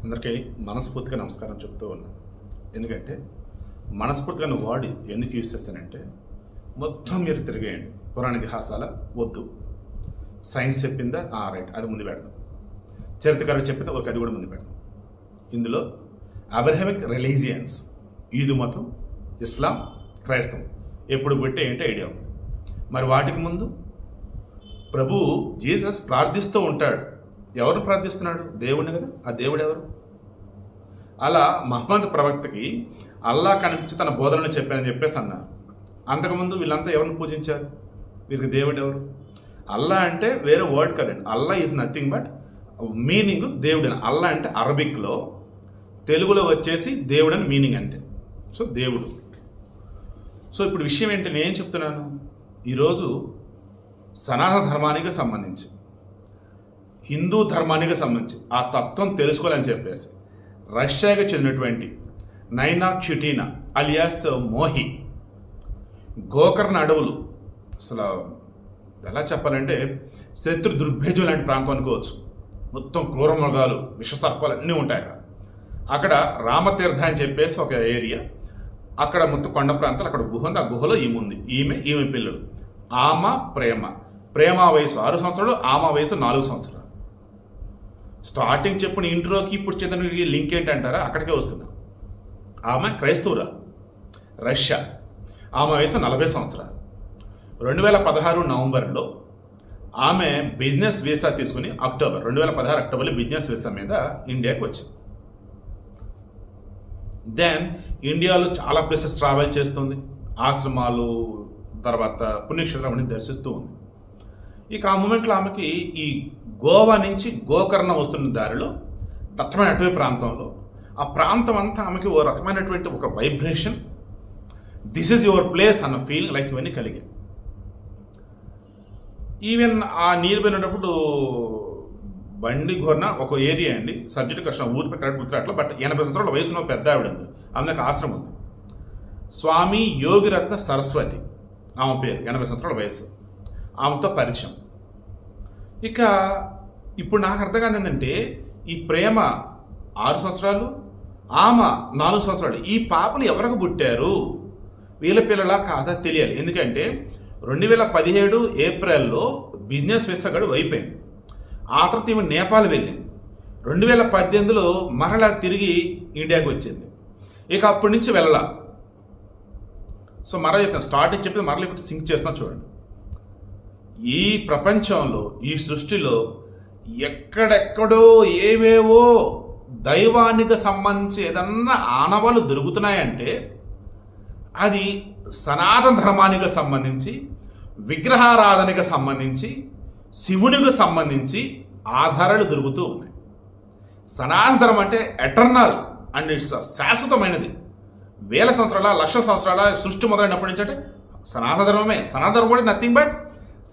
అందరికీ మనస్ఫూర్తిగా నమస్కారం చెప్తూ ఉన్నాను. ఎందుకంటే మనస్ఫూర్తిగా నువ్వు వాడి ఎందుకు యూజ్ చేస్తానంటే మొత్తం మీరు తిరిగేయండి. పురాణ ఇతిహాసాల వద్దు, సైన్స్ చెప్పిందా రైట్ అది ముందు పెడదాం, చరిత్రకారులు చెప్పిందా ఒక అది కూడా ముందు పెడదాం. ఇందులో అబ్రహమిక్ రిలీజియన్స్ ఈదు మతం, ఇస్లాం, క్రైస్తవం ఎప్పుడు పెట్టే ఏంటో ఐడియా ఉంది. మరి వాటికి ముందు ప్రభు జీసస్ ప్రార్థిస్తూ ఉంటాడు. ఎవరు ప్రార్థిస్తున్నాడు? దేవుడిని కదా. ఆ దేవుడు ఎవరు? అలా మహమ్మద్ ప్రవక్తకి అల్లా కనిపించి తన బోధనలు చెప్పానని చెప్పేసి అన్నారు. అంతకుముందు వీళ్ళంతా ఎవరిని పూజించారు? వీరికి దేవుడు ఎవరు? అల్లా అంటే వేరే వర్డ్ కదండి. అల్లా ఈజ్ నథింగ్ బట్ మీనింగ్ దేవుడు. అల్లా అంటే అరబిక్లో, తెలుగులో వచ్చేసి దేవుడు అని మీనింగ్ అంతే. సో దేవుడు. సో ఇప్పుడు విషయం ఏంటి, నేను ఏం చెప్తున్నాను, ఈరోజు సనాతన ధర్మానికి సంబంధించి, హిందూ ధర్మానికి సంబంధించి ఆ తత్వం తెలుసుకోవాలని చెప్పేసి రష్యాకి చెందినటువంటి నైనా చుటీనా అలియాస్ మోహి గోకర్ణ అడవులు, అసలు ఎలా చెప్పాలంటే శత్రు దుర్భేజం లాంటి ప్రాంతం అనుకోవచ్చు. మొత్తం క్రూర మృగాలు, విషసర్పాలు అన్నీ ఉంటాయి అక్కడ. అక్కడ రామతీర్థ అని చెప్పేసి ఒక ఏరియా, అక్కడ మొత్తం కొండ ప్రాంతాలు, అక్కడ గుహ ఉంది. ఆ గుహలో ఈమె పిల్లలు. ప్రేమ వయసు 6 సంవత్సరాలు, ఆమె వయసు 4 సంవత్సరాలు. స్టార్టింగ్ చెప్పిన ఇంట్రోకి ఇప్పుడు చెందిన లింక్ ఏంటంటారా? అక్కడికే వస్తున్నాం. ఆమె క్రైస్తవురాలు, రష్యా. ఆమె వయసు 40 సంవత్సరాలు. 2016 నవంబర్లో ఆమె బిజినెస్ వీసా తీసుకుని 2016 అక్టోబర్లో బిజినెస్ వీసా మీద ఇండియాకి వచ్చింది. దెన్ ఇండియాలో చాలా ప్లేసెస్ ట్రావెల్ చేస్తుంది, ఆశ్రమాలు, తర్వాత పుణ్యక్షేత్రాన్ని దర్శిస్తూ ఉంది. ఇక ఆ మూమెంట్లో ఆమెకి ఈ గోవా నుంచి గోకర్ణ వస్తున్న దారిలో దట్టమైన అటవీ ప్రాంతంలో, ఆ ప్రాంతం అంతా ఆమెకి ఓ రకమైనటువంటి ఒక vibration, this is your place అన్న ఫీలింగ్ లైక్ ఇవన్నీ కలిగాయి. ఈవెన్ ఆ నీరు వెళ్ళినప్పుడు బండి ఘోరణ ఒక ఏరియా అండి, సబ్జెక్ట్ కష్టం, ఊరిపై కరెక్ట్ గుర్తురాట్లా, బట్ 80 సంవత్సరాల వయసులో పెద్ద ఆవిడ ఉంది. ఆమెకు ఆశ్రమం ఉంది. స్వామి యోగిరత్న సరస్వతి ఆమె పేరు, 80 సంవత్సరాల వయసు. ఆమెతో పరిచయం. ఇక ఇప్పుడు నాకు అర్థం కాదు ఏంటంటే, ఈ ప్రేమ 6 సంవత్సరాలు, ఆమె 4 సంవత్సరాలు. ఈ పాపలు ఎవరికి పుట్టారు? వీళ్ళ పిల్లలా కాదా తెలియాలి. ఎందుకంటే 2017 ఏప్రిల్లో బిజినెస్ వీసా గడువు అయిపోయింది. ఆ తర్వాత ఈమె నేపాల్ వెళ్ళింది. 2018లో మరలా తిరిగి ఇండియాకి వచ్చింది. ఇక అప్పటి నుంచి వెళ్ళలా. సో మరలా చెప్తాను, స్టార్టింగ్ చెప్పింది మరలా ఇప్పుడు సింక్ చేస్తున్నా చూడండి. ఈ ప్రపంచంలో, ఈ సృష్టిలో ఎక్కడెక్కడో ఏవేవో దైవానికి సంబంధించి ఏదన్నా ఆనవాళ్ళు దొరుకుతున్నాయంటే అది సనాతన ధర్మానికి సంబంధించి, విగ్రహారాధనకి సంబంధించి, శివునికి సంబంధించి ఆధారాలు దొరుకుతూ ఉన్నాయి. సనాతన ధర్మం అంటే ఎటర్నల్ అండ్ ఇట్స్ శాశ్వతమైనది. వేల సంవత్సరాల, లక్షల సంవత్సరాల సృష్టి మొదలైనప్పటి నుంచి అంటే సనాతన ధర్మమే. సనాతన ధర్మం కూడా నథింగ్ బట్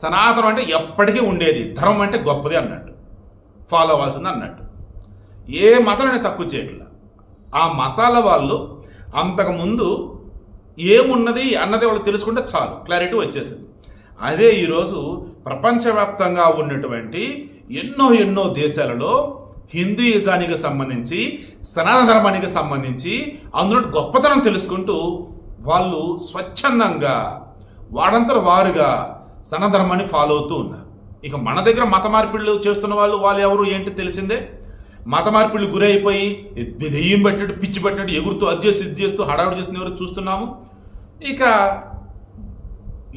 సనాతనం అంటే ఎప్పటికీ ఉండేది. ధర్మం అంటే గొప్పది అన్నట్టు, ఫాలో అవ్వాల్సింది అన్నట్టు. ఏ మతాలని తక్కువ చేయట్లా. ఆ మతాల వాళ్ళు అంతకుముందు ఏమున్నది అన్నది వాళ్ళు తెలుసుకుంటే చాలు, క్లారిటీ వచ్చేసింది. అదే ఈరోజు ప్రపంచవ్యాప్తంగా ఉన్నటువంటి ఎన్నో దేశాలలో హిందూయిజానికి సంబంధించి, సనాతన ధర్మానికి సంబంధించి అందులో గొప్పతనం తెలుసుకుంటూ వాళ్ళు స్వచ్ఛందంగా వాడంతట వారుగా సనాతన ధర్మాన్ని ఫాలో అవుతూ ఉన్నారు. ఇక మన దగ్గర మత మార్పిడులు చేస్తున్న వాళ్ళు ఎవరు ఏంటి తెలిసిందే. మత మార్పిడులు గురైపోయి దెయ్యం పెట్టినట్టు, పిచ్చి పెట్టినట్టు ఎగురుతూ అది చేసి ఇది చేస్తూ హడావుడి చేస్తున్న ఎవరు చూస్తున్నాము. ఇక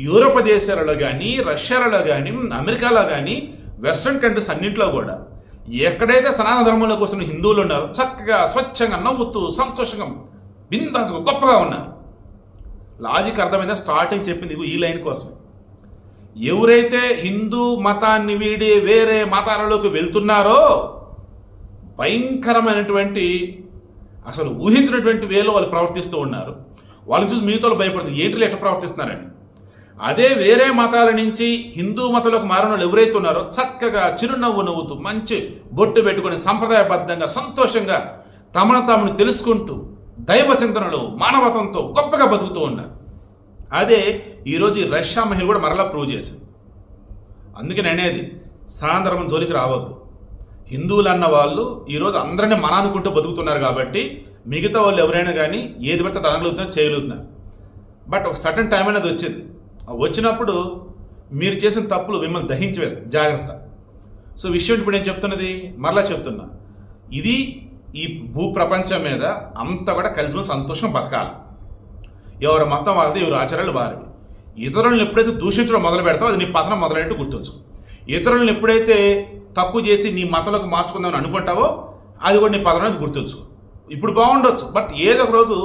యూరోప్ దేశాలలో కానీ, రష్యాలలో కానీ, అమెరికాలో కానీ, వెస్ట్రన్ కంట్రీస్ అన్నింటిలో కూడా ఎక్కడైతే సనాతన ధర్మంలోకి వస్తున్న హిందువులు ఉన్నారో చక్కగా స్వచ్ఛంగా నవ్వుతూ సంతోషంగా బిందాసుగా గొప్పగా ఉన్నారు. లాజిక్ అర్థమైందా? స్టార్టింగ్ చెప్పింది ఈ లైన్ కోసం. ఎవరైతే హిందూ మతాన్ని వీడి వేరే మతాలలోకి వెళ్తున్నారో భయంకరమైనటువంటి, అసలు ఊహించినటువంటి వేలో వాళ్ళు ప్రవర్తిస్తూ ఉన్నారు. వాళ్ళు చూసి మిగతా భయపడుతుంది, ఏంటి ఎట్లా ప్రవర్తిస్తున్నారని. అదే వేరే మతాల నుంచి హిందూ మతంలోకి మారిన వాళ్ళు ఎవరైతే ఉన్నారో చక్కగా చిరునవ్వు నవ్వుతూ, మంచి బొట్టు పెట్టుకుని, సంప్రదాయబద్ధంగా, సంతోషంగా తమను తెలుసుకుంటూ, దైవ చింతనలో, మానవతంతో గొప్పగా బతుకుతూ ఉన్నారు. అదే ఈరోజు ఈ రష్యా మహిళ కూడా మరలా ప్రూవ్ చేసింది. అందుకే నేనేది సనాతన ధర్మం జోలికి రావద్దు. హిందువులు అన్న వాళ్ళు ఈరోజు అందరినీ మన అనుకుంటూ బతుకుతున్నారు కాబట్టి మిగతా వాళ్ళు ఎవరైనా కానీ ఏది పడితే తనగలుగుతున్నారు చేయగలుగుతున్నారు. బట్ ఒక సడన్ టైం అనేది వచ్చింది. వచ్చినప్పుడు మీరు చేసిన తప్పులు మిమ్మల్ని దహించి వేస్తాయి, జాగ్రత్త. సో విషయం ఇప్పుడు నేను చెప్తున్నది మరలా చెప్తున్నా, ఇది ఈ భూప్రపంచం మీద అంతా కూడా కలిసి సంతోషం బతకాలి. ఎవరి మతం వాళ్ళది, ఎవరి ఆచారాలు వారివి. ఇతరులను ఎప్పుడైతే దూషించడం మొదలు పెడతావో అది నీ పతనం మొదలైనట్టు గుర్తుంచుకో. ఇతరులను ఎప్పుడైతే తప్పు చేసి నీ మతంలోకి మార్చుకుందామని అనుకుంటావో అది కూడా నీ పతనానికి గుర్తుంచుకో. ఇప్పుడు బాగుండొచ్చు, బట్ ఏదో ఒక రోజు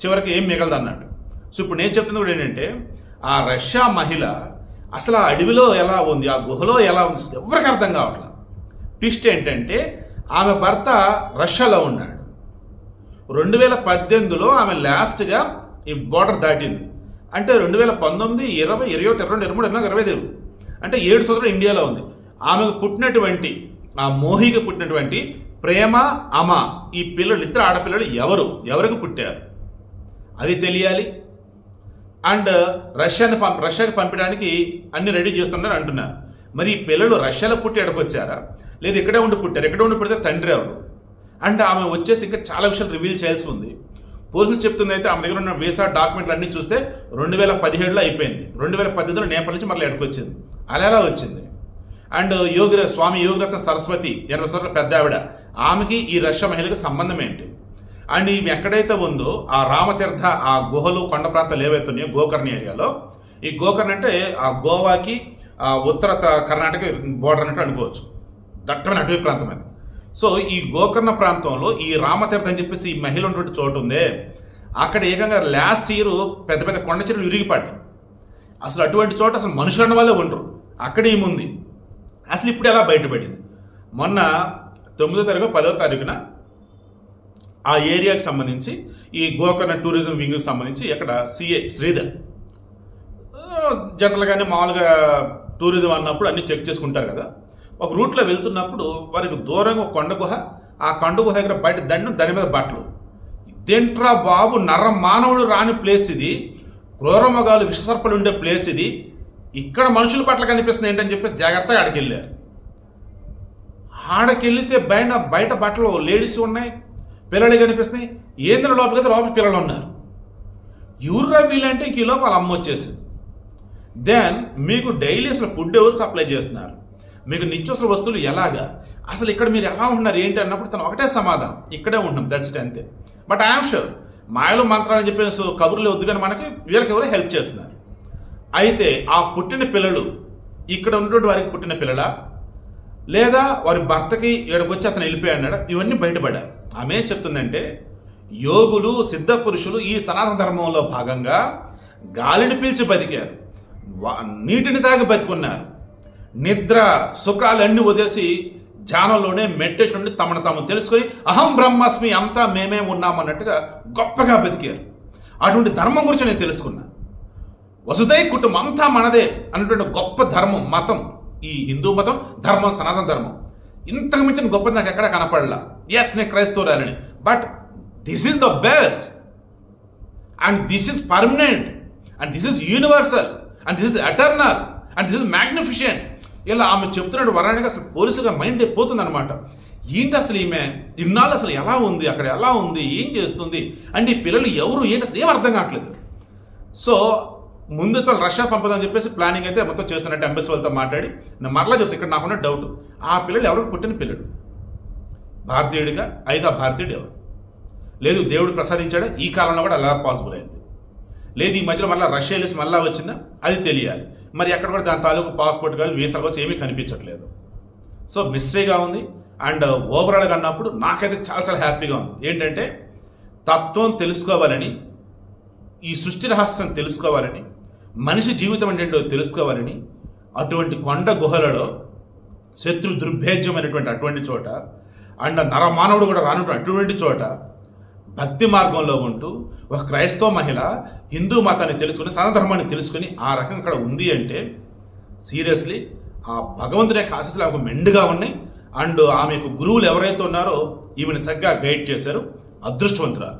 చివరికి ఏం మిగలదు అన్నట్టు. సో ఇప్పుడు నేను చెప్తుంది కూడా ఏంటంటే, ఆ రష్యా మహిళ అసలు ఆ అడవిలో ఎలా ఉంది, ఆ గుహలో ఎలా ఉంది ఎవరికి అర్థం కావట్లేదు. ట్విస్ట్ ఏంటంటే ఆమె భర్త రష్యాలో ఉన్నాడు. 2018లో ఆమె లాస్ట్గా ఈ బోర్డర్ దాటింది. అంటే 2019, 20, 21, 22, 23, 25 అంటే 7 సంవత్సరాలు ఇండియాలో ఉంది. ఆమెకు పుట్టినటువంటి ఆ మోహికి పుట్టినటువంటి ప్రేమ, అమ, ఈ పిల్లలు ఇద్దరు ఆడపిల్లలు ఎవరికి పుట్టారు అది తెలియాలి. అండ్ రష్యాకి పంపించడానికి అన్ని రెడీ చేస్తున్నారు అంటున్నారు. మరి ఈ పిల్లలు రష్యాలో పుట్టి ఎడకొచ్చారా, లేదు ఇక్కడే ఉండి పుట్టారు? ఎక్కడే ఉండి పుడితే తండ్రి ఎవరు? అండ్ ఆమె వచ్చేసి ఇంకా చాలా విషయాలు రివీల్ చేయాల్సి ఉంది. పోలీసులు చెప్తుంది అయితే ఆమె దగ్గర ఉన్న వీసా డాక్యుమెంట్లు అన్నీ చూస్తే 2017లో అయిపోయింది. 2018లో నేపాల్ నుంచి మళ్ళీ ఎడకొచ్చింది. అలా వచ్చింది. అండ్ స్వామి యోగిరత్న సరస్వతి 80 సంవత్సరాల పెద్ద ఆవిడ, ఆమెకి ఈ రష్యా మహిళకి సంబంధం ఏంటి? అండ్ ఈమె ఎక్కడైతే ఉందో ఆ రామతీర్థ ఆ గుహలు కొండ ప్రాంతాలు ఏవైతే ఉన్నాయో గోకర్ణ ఏరియాలో, ఈ గోకర్ణ అంటే ఆ గోవాకి ఉత్తర కర్ణాటక బోర్డర్ అన్నట్టు అనుకోవచ్చు, దట్టమైన అటవీ ప్రాంతం అది. సో ఈ గోకర్ణ ప్రాంతంలో ఈ రామతీర్థ అని చెప్పేసి ఈ మహిళ ఉన్నటువంటి చోటు ఉందే, అక్కడ ఏకంగా లాస్ట్ ఇయర్ పెద్ద పెద్ద కొండ చెరువులు విరిగిపడ్డాయి. అసలు అటువంటి చోట అసలు మనుషులన్న వాళ్ళే ఉండరు, అక్కడ ఏముంది అసలు ఇప్పుడు ఎలా బయటపడింది? మొన్న 9వ తారీఖు 10వ తారీఖున ఆ ఏరియాకి సంబంధించి ఈ గోకర్ణ టూరిజం వింగ్కి సంబంధించి ఇక్కడ సిఏ శ్రీధర్ జనరల్గానే మామూలుగా టూరిజం అన్నప్పుడు అన్ని చెక్ చేసుకుంటారు కదా, ఒక రూట్లో వెళ్తున్నప్పుడు వారికి దూరంగా ఒక కొండ గుహ, ఆ కొండ గుహ దగ్గర బయట దండం, దాని మీద బట్టలు. ఇదేంట్రా బాబు, నర మానవుడు రాని ప్లేస్ ఇది, క్రూరమగాలు విషసర్పలు ఉండే ప్లేస్ ఇది, ఇక్కడ మనుషుల పట్ల కనిపిస్తుంది ఏంటని చెప్పి జాగ్రత్తగా ఆడకెళ్ళారు. ఆడకెళ్తే బయట బట్టలు లేడీస్ ఉన్నాయి, పిల్లలు కనిపిస్తున్నాయి. ఏంద్ర లోపలికి లోపల పిల్లలు ఉన్నారు. యూర్రా వీళ్ళంటే ఈ లోపల వాళ్ళ అమ్మ వచ్చేసింది. దెన్ మీకు డైలీ అసలు ఫుడ్ ఎవరు సప్లై చేస్తున్నారు, మీకు నిత్యవసర వస్తువులు ఎలాగా, అసలు ఇక్కడ మీరు ఎలా ఉన్నారు ఏంటి అన్నప్పుడు తను ఒకటే సమాధానం, ఇక్కడే ఉంటున్నాం, దట్స్ ఇట్, అంతే. బట్ ఐఎమ్ షూర్ మాయలో మంత్రాలని చెప్పేసి కబుర్లు వద్దు కానీ మనకి వీళ్ళకి ఎవరో హెల్ప్ చేస్తున్నారు. అయితే ఆ పుట్టిన పిల్లలు ఇక్కడ ఉన్నటువంటి వారికి పుట్టిన పిల్లల, లేదా వారి భర్తకి ఇక్కడికి అతను వెళ్ళిపోయాడు, ఇవన్నీ బయటపడ్డారు. ఆమె ఏం చెప్తుందంటే, యోగులు సిద్ధ పురుషులు ఈ సనాతన ధర్మంలో భాగంగా గాలిని పీల్చి బతికారు, నీటిని తాగి బతికున్నారు, నిద్ర సుఖాలన్నీ వదిలేసి ధ్యానంలోనే మెడిటేషన్ నుండి తమను తాము తెలుసుకొని అహం బ్రహ్మాస్మి అంతా మేమే ఉన్నామన్నట్టుగా గొప్పగా బతికారు. అటువంటి ధర్మం గురించి నేను తెలుసుకున్నా. వసుదై కుటుంబం అంతా మనదే అన్నటువంటి గొప్ప ధర్మం, మతం ఈ హిందూ మతం, ధర్మం సనాతన ధర్మం. ఇంతకు మించిన గొప్పది నాకు ఎక్కడ కనపడలా. ఎస్, నేను క్రైస్తవురాలని, but this is the best and this is permanent and this is universal and this is eternal and this is magnificent. ఇలా ఆమె చెప్తున్నట్టు వరానికి అసలు పోలీసుగా మైండ్ పోతుంది అనమాట. ఏంటి అసలు ఈమె ఇన్నాళ్ళు అసలు ఎలా ఉంది, అక్కడ ఎలా ఉంది, ఏం చేస్తుంది, అండ్ ఈ పిల్లలు ఎవరు ఏంటి అసలు ఏం అర్థం కావట్లేదు. సో ముందుతో రష్యా పంపదని చెప్పేసి ప్లానింగ్ అయితే మొత్తం చేస్తున్నట్టు ఎంబసీ వాళ్ళతో మాట్లాడి నేను మరలా చెప్తా. ఇక్కడ నాకున్న డౌట్, ఆ పిల్లలు ఎవరికి పుట్టిన పిల్లడు, భారతీయుడిగా అయితే ఆ భారతీయుడు ఎవరు? లేదు దేవుడు ప్రసాదించాడా, ఈ కాలంలో కూడా అలా పాసిబుల్ అయింది. లేదు ఈ మధ్యలో మళ్ళీ రష్యా వెళ్ళేసి మళ్ళీ వచ్చిందా, అది తెలియాలి. మరి ఎక్కడ కూడా దాని తాలూకు పాస్పోర్ట్ కానీ వీసాలు వచ్చి ఏమీ కనిపించట్లేదు. సో మిస్టరీగా ఉంది. అండ్ ఓవరాల్గా అన్నప్పుడు నాకైతే చాలా చాలా హ్యాపీగా ఉంది. ఏంటంటే తత్వం తెలుసుకోవాలని, ఈ సృష్టి రహస్యం తెలుసుకోవాలని, మనిషి జీవితం ఏంటో తెలుసుకోవాలని, అటువంటి కొండ గుహలలో శత్రు దుర్భేద్యమైనటువంటి అటువంటి చోట, అండ్ నరమానవుడు కూడా రానటువంటి అటువంటి చోట భక్తి మార్గంలో ఉంటూ ఒక క్రైస్తవ మహిళ హిందూ మతాన్ని తెలుసుకుని, సనాతన తెలుసుకుని ఆ రకం ఇక్కడ ఉంది అంటే సీరియస్లీ ఆ భగవంతుని యొక్క ఆశీస్సులు ఆమెకు మెండుగా ఉన్నాయి. అండ్ ఆమెకు గురువులు ఎవరైతే ఉన్నారో ఈమెను చక్కగా గైడ్ చేశారు. అదృష్టవంతురాలు.